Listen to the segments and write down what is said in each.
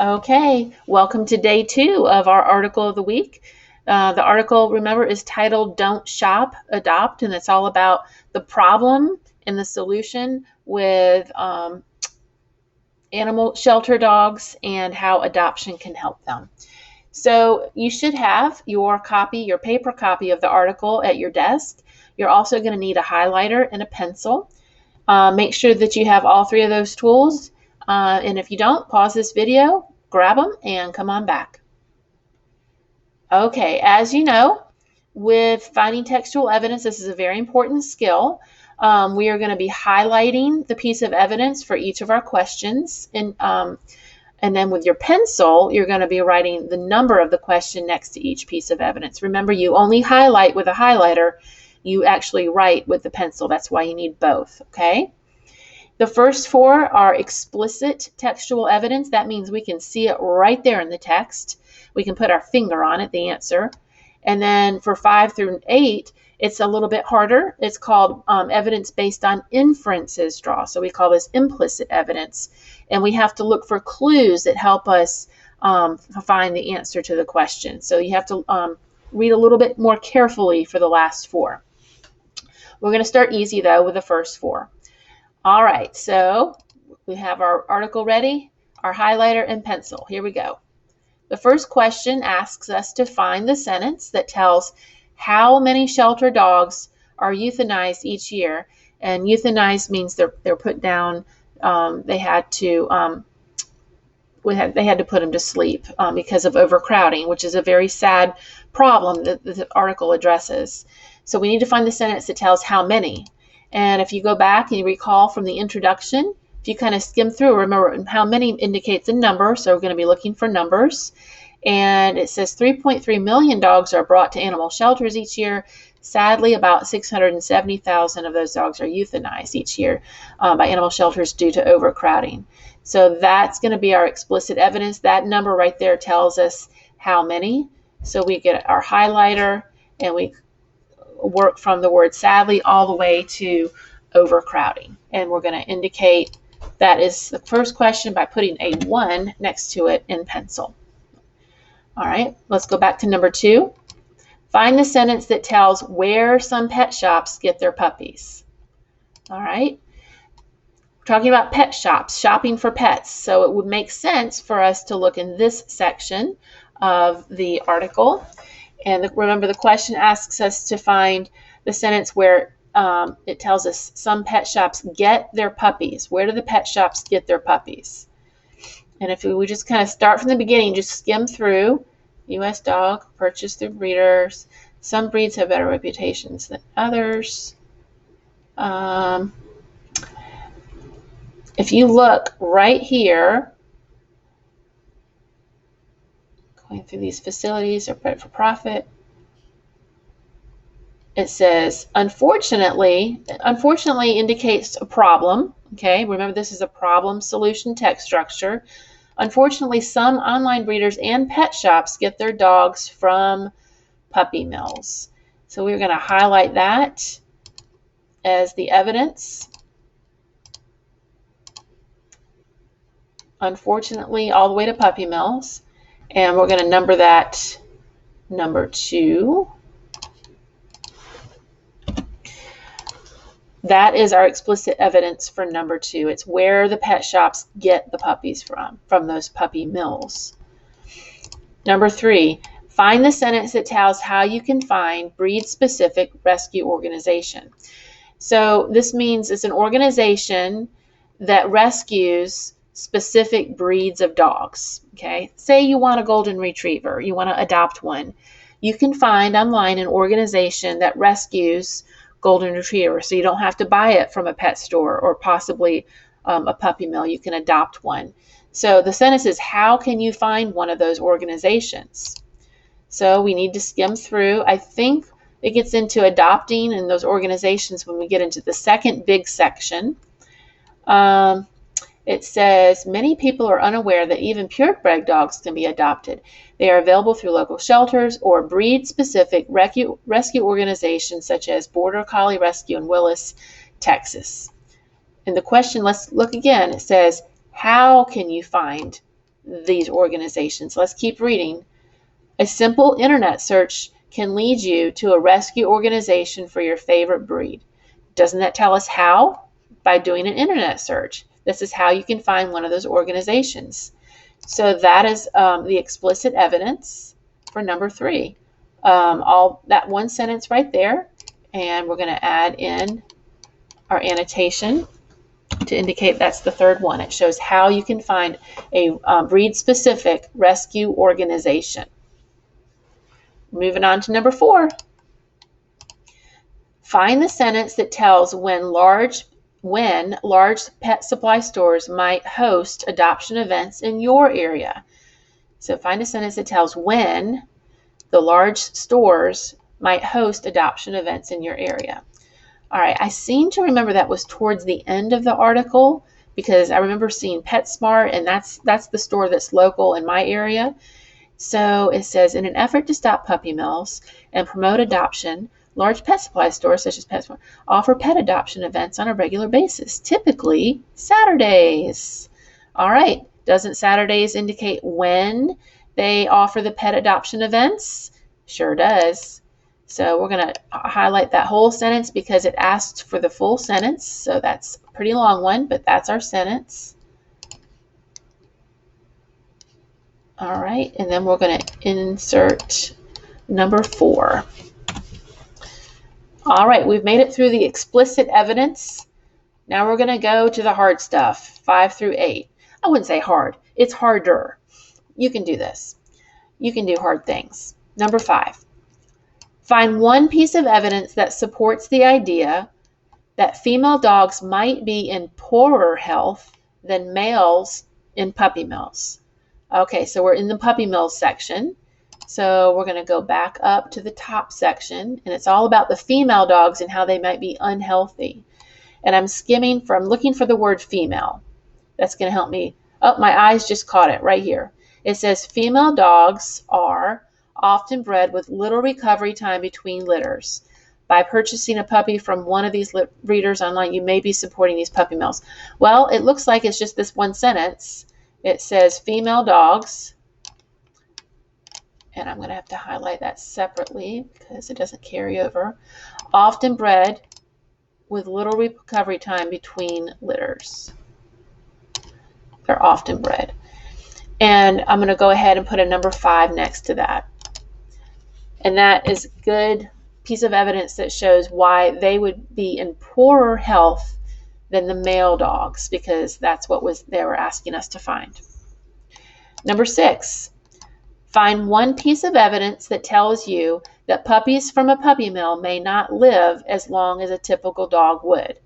Okay, welcome to day 2 of our article of the week. The article, remember, is titled Don't Shop, Adopt, and it's all about the problem and the solution with animal shelter dogs and how adoption can help them. So you should have your paper copy of the article at your desk. You're also going to need a highlighter and a pencil. Make sure that you have all 3 of those tools. And if you don't, pause this video, grab them, and come on back. Okay, as you know, with finding textual evidence, this is a very important skill. We are going to be highlighting the piece of evidence for each of our questions. And then with your pencil, you're going to be writing the number of the question next to each piece of evidence. Remember, you only highlight with a highlighter. You actually write with the pencil. That's why you need both, okay? The first 4 are explicit textual evidence. That means we can see it right there in the text. We can put our finger on it, the answer. And then for 5 through 8, it's a little bit harder. It's called evidence based on inferences draw. So we call this implicit evidence. And we have to look for clues that help us find the answer to the question. So you have to read a little bit more carefully for the last 4. We're going to start easy, though, with the first 4. All right, so we have our article ready, our highlighter and pencil. Here we go. The first question asks us to find the sentence that tells how many shelter dogs are euthanized each year. And euthanized means they're put down. They had to put them to sleep because of overcrowding, which is a very sad problem that the article addresses. So we need to find the sentence that tells how many. And if you go back and you recall from the introduction, if you kind of skim through, remember how many indicates a number, so we're going to be looking for numbers. And it says 3.3 million dogs are brought to animal shelters each year. Sadly, about 670,000 of those dogs are euthanized each year by animal shelters due to overcrowding. So that's going to be our explicit evidence. That number right there tells us how many. So we get our highlighter and we work from the word sadly all the way to overcrowding. And we're going to indicate that is the first question by putting a 1 next to it in pencil. All right, let's go back to number 2. Find the sentence that tells where some pet shops get their puppies. All right, we're talking about pet shops, shopping for pets. So it would make sense for us to look in this section of the article. And remember, the question asks us to find the sentence where it tells us some pet shops get their puppies. Where do the pet shops get their puppies? And if we just kind of start from the beginning, just skim through, U.S. dog, purchased through breeders. Some breeds have better reputations than others. If you look right here, going through these facilities are bred for profit. It says, unfortunately indicates a problem. Okay, remember this is a problem solution text structure. Unfortunately, some online breeders and pet shops get their dogs from puppy mills. So we're going to highlight that as the evidence. Unfortunately, all the way to puppy mills. And we're going to number that number 2. That is our explicit evidence for number 2. It's where the pet shops get the puppies from those puppy mills. Number 3, find the sentence that tells how you can find breed-specific rescue organization. So this means it's an organization that rescues specific breeds of dogs. Okay, say you want a golden retriever, you want to adopt one. You can find online an organization that rescues golden retriever, so you don't have to buy it from a pet store or possibly a puppy mill. You can adopt one. So the sentence is, how can you find one of those organizations? So we need to skim through. I think it gets into adopting and those organizations when we get into the second big section. It says, many people are unaware that even purebred dogs can be adopted. They are available through local shelters or breed-specific rescue organizations such as Border Collie Rescue in Willis, Texas. And the question, let's look again, it says, how can you find these organizations. Let's keep reading. A simple internet search can lead you to a rescue organization for your favorite breed. Doesn't that tell us how? By doing an internet search. This is how you can find one of those organizations. So that is the explicit evidence for number 3. All that one sentence right there, and we're going to add in our annotation to indicate that's the third one. It shows how you can find a breed-specific rescue organization. Moving on to number 4. Find the sentence that tells when large pet supply stores might host adoption events in your area. So find a sentence that tells when the large stores might host adoption events in your area. All right, I seem to remember that was towards the end of the article because I remember seeing PetSmart, and that's the store that's local in my area. So it says, in an effort to stop puppy mills and promote adoption, large pet supply stores such as PetSmart offer pet adoption events on a regular basis, typically Saturdays. All right, doesn't Saturdays indicate when they offer the pet adoption events? Sure does. So we're going to highlight that whole sentence because it asks for the full sentence. So that's a pretty long one, but that's our sentence. All right, and then we're going to insert number 4. All right, we've made it through the explicit evidence. Now we're going to go to the hard stuff, 5 through 8. I wouldn't say hard. It's harder. You can do this. You can do hard things. Number 5. Find one piece of evidence that supports the idea that female dogs might be in poorer health than males in puppy mills. Okay, so we're in the puppy mills section. So we're going to go back up to the top section, and it's all about the female dogs and how they might be unhealthy. And I'm looking for the word female. That's going to help me. Oh, my eyes just caught it right here. It says female dogs are often bred with little recovery time between litters. By purchasing a puppy from one of these breeders online, you may be supporting these puppy mills. Well, it looks like it's just this one sentence. It says female dogs, and I'm going to have to highlight that separately because it doesn't carry over, often bred with little recovery time between litters. They're often bred. And I'm going to go ahead and put a number 5 next to that. And that is a good piece of evidence that shows why they would be in poorer health than the male dogs, because that's what they were asking us to find. Number 6, find one piece of evidence that tells you that puppies from a puppy mill may not live as long as a typical dog would.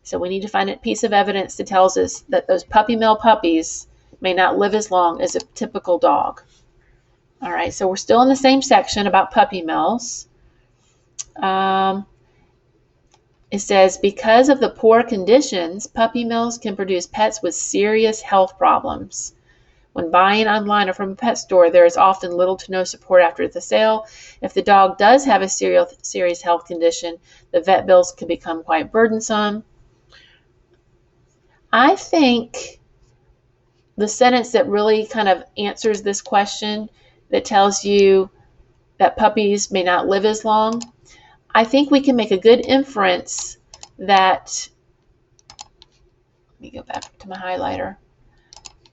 So we need to find a piece of evidence that tells us that those puppy mill puppies may not live as long as a typical dog. All right, so we're still in the same section about puppy mills. It says, because of the poor conditions, puppy mills can produce pets with serious health problems. When buying online or from a pet store, there is often little to no support after the sale. If the dog does have a serious health condition, the vet bills can become quite burdensome. I think the sentence that really kind of answers this question, that tells you that puppies may not live as long, I think we can make a good inference that, let me go back to my highlighter,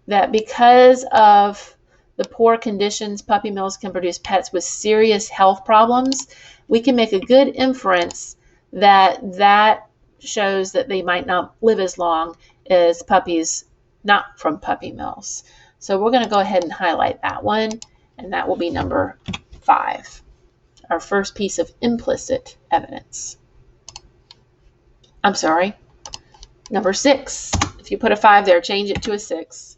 that because of the poor conditions puppy mills can produce pets with serious health problems, we can make a good inference that shows that they might not live as long as puppies not from puppy mills. So we're going to go ahead and highlight that one, and that will be number 5, our first piece of implicit evidence. I'm sorry, number 6. If you put a 5 there, change it to a 6.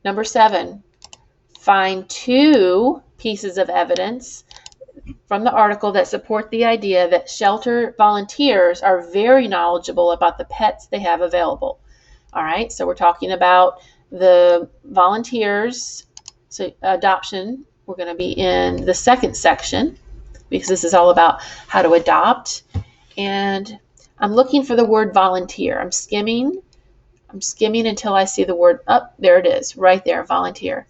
Number 7, find 2 pieces of evidence from the article that support the idea that shelter volunteers are very knowledgeable about the pets they have available. All right, so we're talking about the volunteers. So adoption, we're going to be in the second section because this is all about how to adopt. And I'm looking for the word volunteer. I'm I'm skimming until I see the word up. There it is, right there, volunteer.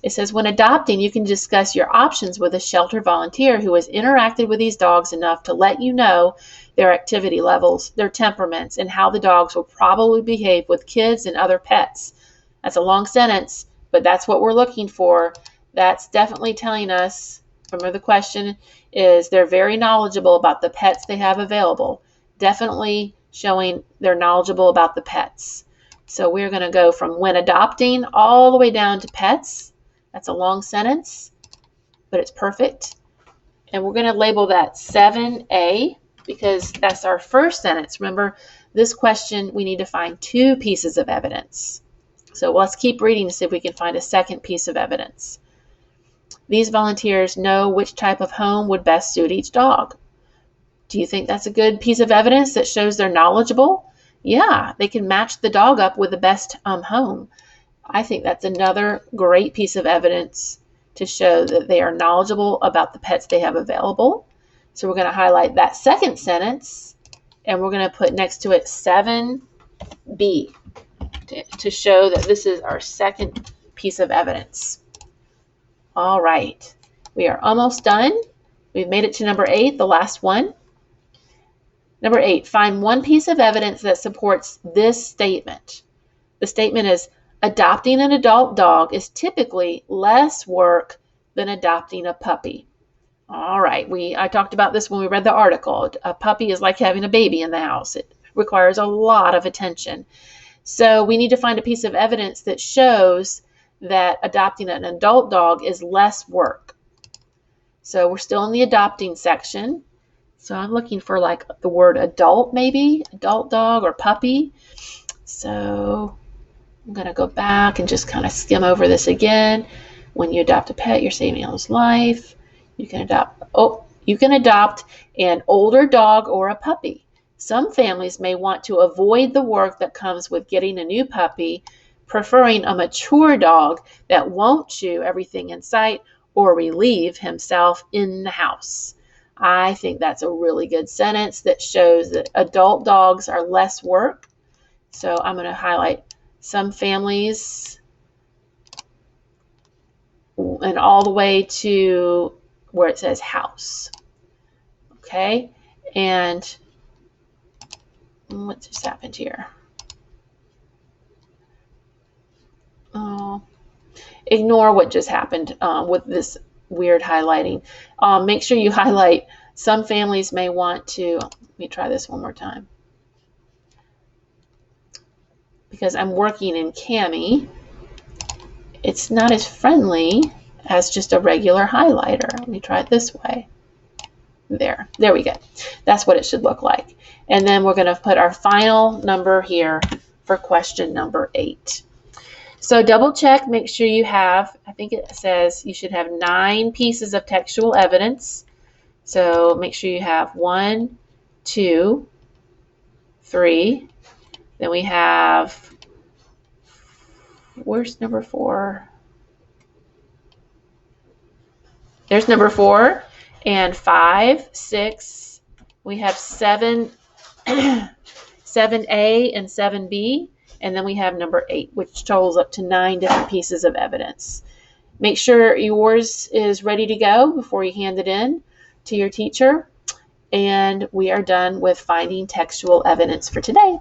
It says, when adopting, you can discuss your options with a shelter volunteer who has interacted with these dogs enough to let you know their activity levels, their temperaments, and how the dogs will probably behave with kids and other pets. That's a long sentence, but that's what we're looking for. That's definitely telling us, remember the question is, they're very knowledgeable about the pets they have available. Definitely showing they're knowledgeable about the pets. So we're going to go from when adopting all the way down to pets. That's a long sentence, but it's perfect. And we're going to label that 7A because that's our first sentence. Remember, this question, we need to find 2 pieces of evidence. So let's keep reading to see if we can find a second piece of evidence. These volunteers know which type of home would best suit each dog. Do you think that's a good piece of evidence that shows they're knowledgeable? Yeah, they can match the dog up with the best home. I think that's another great piece of evidence to show that they are knowledgeable about the pets they have available. So we're going to highlight that second sentence, and we're going to put next to it 7B to show that this is our second piece of evidence. All right, we are almost done. We've made it to number 8, the last one. Number 8, find one piece of evidence that supports this statement. The statement is, adopting an adult dog is typically less work than adopting a puppy. All right, I talked about this when we read the article. A puppy is like having a baby in the house. It requires a lot of attention. So we need to find a piece of evidence that shows that adopting an adult dog is less work. So we're still in the adopting section. So I'm looking for like the word adult, maybe, adult dog or puppy. So I'm going to go back and just kind of skim over this again. When you adopt a pet, you're saving his life. You can adopt an older dog or a puppy. Some families may want to avoid the work that comes with getting a new puppy, preferring a mature dog that won't chew everything in sight or relieve himself in the house. I think that's a really good sentence that shows that adult dogs are less work. So I'm going to highlight some families and all the way to where it says house. Okay, and what just happened here? Ignore what just happened with this weird highlighting. Make sure you highlight some families may want to, let me try this one more time. Because I'm working in Cami, it's not as friendly as just a regular highlighter. Let me try it this way. There we go. That's what it should look like. And then we're going to put our final number here for question number 8. So double check, make sure you have, I think it says you should have 9 pieces of textual evidence. So make sure you have 1, 2, 3. Then we have, where's number 4? There's number 4 and 5, 6. We have 7, 7A and 7B. And then we have number 8, which totals up to 9 different pieces of evidence. Make sure yours is ready to go before you hand it in to your teacher. And we are done with finding textual evidence for today.